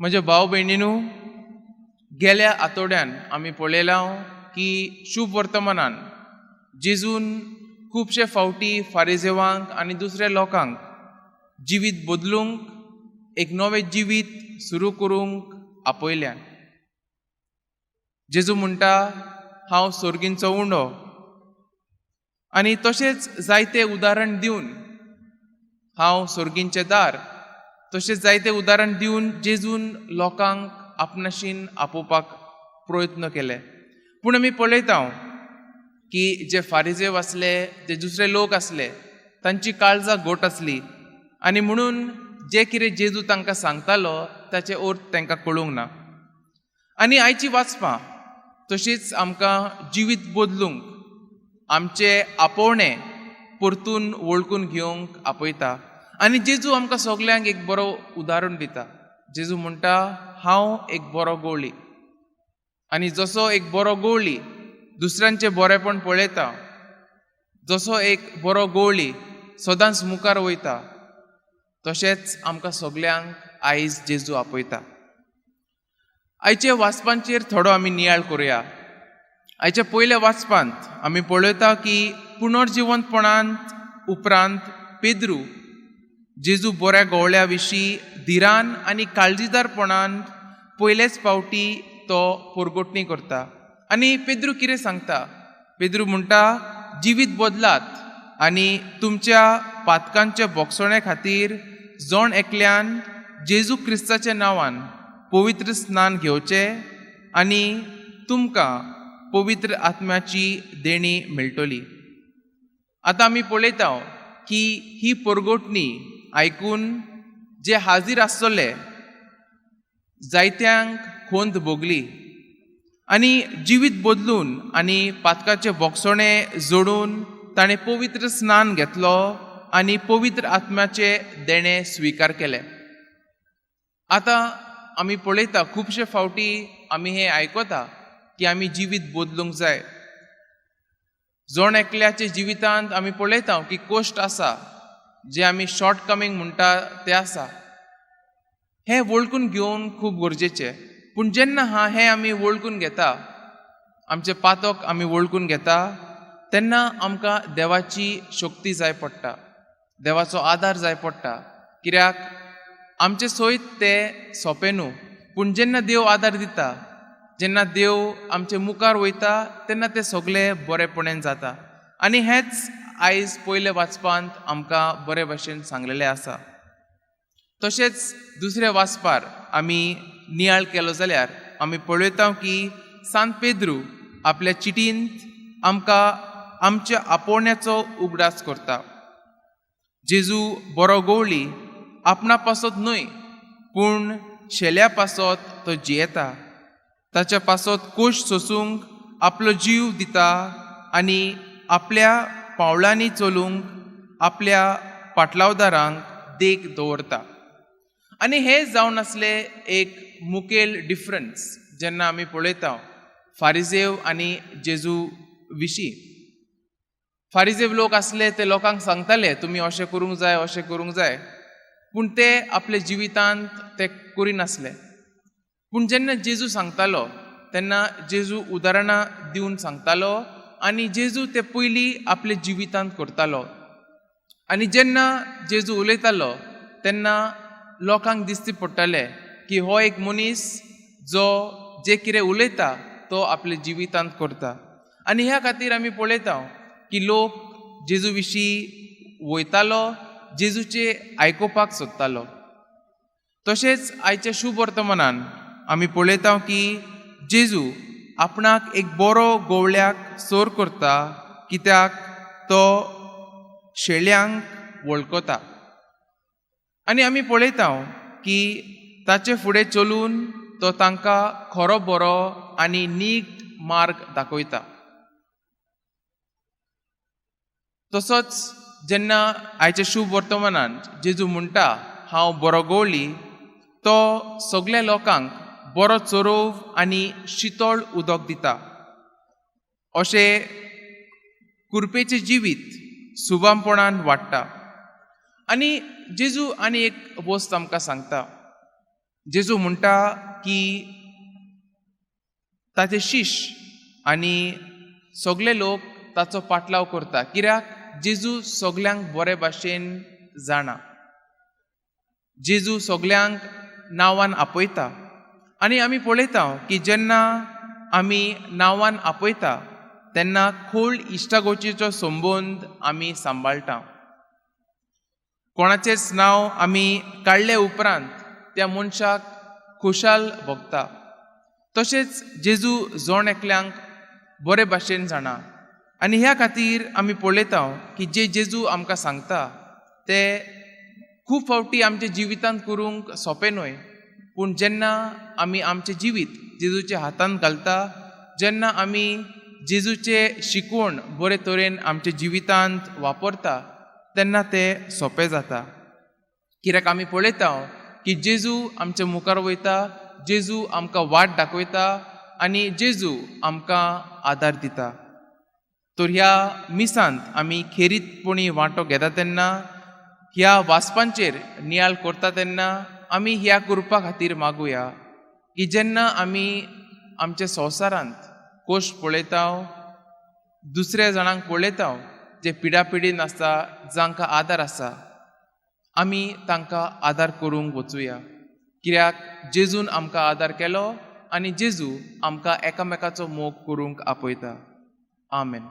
म्हज्या भाव भयणीनू, गेल्या आठवड्यान आमी पळयलां की शुभ वर्तमानान जेजून खुबशे फावटी फारिजेवांक आनी दुसऱ्या लोकांक जिवीत बदलूंक, एक नवें जिवीत सुरू करूंक आपयल्यान. जेजू म्हणटा, हांव सर्गींचो उंडो. आनी तशेंच जायते उदाहरण दिवन हांव सर्गींचें दार, तशेंच जायते उदाहरण दिवन जेजून लोकांक आपणाशीन आपोवपाक प्रयत्न केले. पूण आमी पळयता की जे फारिजेव आसले, जे दुसरे लोक आसले, तांची काळजां घोट आसली आनी म्हणून जे कितें जेजू तांकां सांगतालो ताचे अर्थ तांकां कळूंक ना. आनी आयची वाचपां तशींच आमकां जिवीत बदलूंक, आमचे आपोवणे परतून वळखून घेवंक आपयता. आनी जेजू आमकां सगल्यांक एक बरो उदाहरण दिता. जेजू म्हणटा, हांव एक बरो गवळी. आनी जसो एक बरो गवळी दुसऱ्यांचें बरेपण पळयता, जसो एक बरो गवळी सदांच मुखार वयता, तशेंच आमकां सगल्यांक आयज जेजू आपयता. आयचे वाचपांचेर थोडो आमी नियाळ करुया. आयच्या पयल्या वाचपांत आमी पळयता की पुनर्जिवंतपणांत उपरांत पेद्रू जेजू बऱ्या गवळ्या विशीं धिरान आनी काळजीदारपणान पयलेच फावटी तो परगोटणी करता. आनी पेद्रू कितें सांगता? पेद्रू म्हणटा, जिवीत बदलात आनी तुमच्या पातकांचे बोगसणे खातीर जण एकल्यान जेजू क्रिस्ताच्या नांवान पवित्र स्नान घेवचें आनी तुमकां पवित्र आत्म्याची देणी मेळटली. आतां आमी पळयता की ही परगोटणी आयकून जे हाजीर आसतले जायत्यांक खोंत भोगली आनी जिवीत बदलून आनी पातकाचे बोगसणे जोडून ताणें पवित्र स्नान घेतलो आनी पवित्र आत्म्याचे देणे स्विकार केले. आतां आमी पळयता खुबशे फावटी आमी हें आयकता की आमी जिवीत बदलूंक जाय. जण एकल्याच्या जिवितांत आमी पळयता की कोश्ट आसा, जे आमी शॉर्ट कमींग म्हणटा ते आसा. हें वळखून घेवन खूब गरजेचें. पूण जेन्ना हें आमी वळखून घेता, आमचे पातक आमी वळखून घेता, तेन्ना आमकां देवाची शक्ती जाय पडटा, देवाचो आदार जाय पडटा. कित्याक आमचे सयत तें सोंपें न्हू. पूण जेन्ना देव आदार दिता, जेन्ना देव आमचे मुखार वयता, तेन्ना तें सगळें बरेपणान जाता. आनी हेंच आयज पयले वाचपांत आमकां बरे भाशेन सांगलेलें आसा. तशेंच दुसऱ्या वाचपार आमी नियाळ केलो जाल्यार आमी पळयता की सांत पेद्रू आपल्या चिटींत आमकां आमच्या आपोवण्याचो उगडास करता. जेजू बरो गवळी आपणा पासत न्हय, पूण शेल्या पासत तो जियेता. ताच्या पासत कोश सोसूंक आपलो जीव दिता आनी आपल्या पावलांनी चलूंक आपल्या पाटलावदारांक देख दवरता. आनी हे जावन आसले एक मुखेल डिफरन्स जेन्ना आमी पळयता फारिजेव आनी जेजू विशीं. फारिजेव लोक आसले ते लोकांक सांगताले तुमी अशें करूंक जाय, अशें करूंक जाय, पूण ते आपल्या जिवितांत ते करिनासले. पूण जेन्ना जेजू सांगतालो तेन्ना जेजू उदाहरणां दिवन सांगतालो आनी जेजू ते पयलीं आपल्या जिवितांत करतालो. आनी जेन्ना जेजू उलयतालो तेन्ना लोकांक दिसती पडटालें की हो एक मनीस जो जे कितें उलयता तो आपल्या जिवितांत करता. आनी ह्या खातीर आमी पळयता की लोक जेजू विशीं वयतालो, जेजूचे आयकुपाक सोदतालो. तशेंच आयच्या शुभ वर्तमानान आमी पळयता की जेजू आपणाक एक बरो गवळ्याक सोर करता, कित्याक तो शेळ्यांक वळखता. आनी आमी पळयता की ताचे फुडें चलून तो तांकां खरो बरो आनी नीट मार्ग दाखयता. तसोच जेन्ना आयच्या शुभ वर्तमानान जेजू म्हणटा हांव बरो गवळी, तो सगळ्या लोकांक बरो चरोव आनी शितळ उदक दिता. अशें कुरपेचें जिवीत सुबामपणान वाडटा. आनी जेजू आनी एक वस्त आमकां सांगता. जेजू म्हणटा की ताचे शिश्य आनी सगळे लोक ताचो पाटलाव करता, कित्याक जेजू सगल्यांक बरे भाशेन जाणा. जेजू सगल्यांक नांवान आपयता आनी आमी पळयता की जेन्ना आमी नांवान आपयता तेन्ना खोल इश्टागोचेचो संबंद आमी सांबाळटा. कोणाचेच नांव आमी काडले उपरांत त्या मनशाक खुशाल भोगता. तशेंच जेजू जोण एकल्यांक बरे भाशेन जाणा आनी ह्या खातीर आमी पळयता की जे जेजू आमकां सांगता ते खूब फावटी आमच्या जिवितांत करूंक सोंपें न्हय, पूण जेन्ना आमी आमचें जिवीत जेजूच्या हातांत घालता, जेन्ना आमी जेजूचे शिकवण बरे तरेन आमच्या जिवितांत वापरता तेन्ना तें सोंपें जाता. कित्याक आमी पळयता की जेजू आमच्या मुखार वयता, जेजू आमकां वाट दाखयता आनी जेजू आमकां आदार दिता. तर ह्या मिसांत आमी खेरीतपणी वांटो घेता तेन्ना, ह्या वासपांचेर नियाळ करता तेन्ना आमी ह्या करपा खातीर मागुया की जेन्ना आमी आमच्या संवसारांत कोश्ट पळयता, दुसऱ्या जाणांक पळयता जे पिडापिडीन आसता, जांकां आदार आसा, आमी तांकां आदार करूंक वचुया. कित्याक जेजून आमकां आदार केलो आनी जेजू आमकां एकामेकाचो मोग करूंक आपयता. आमेन.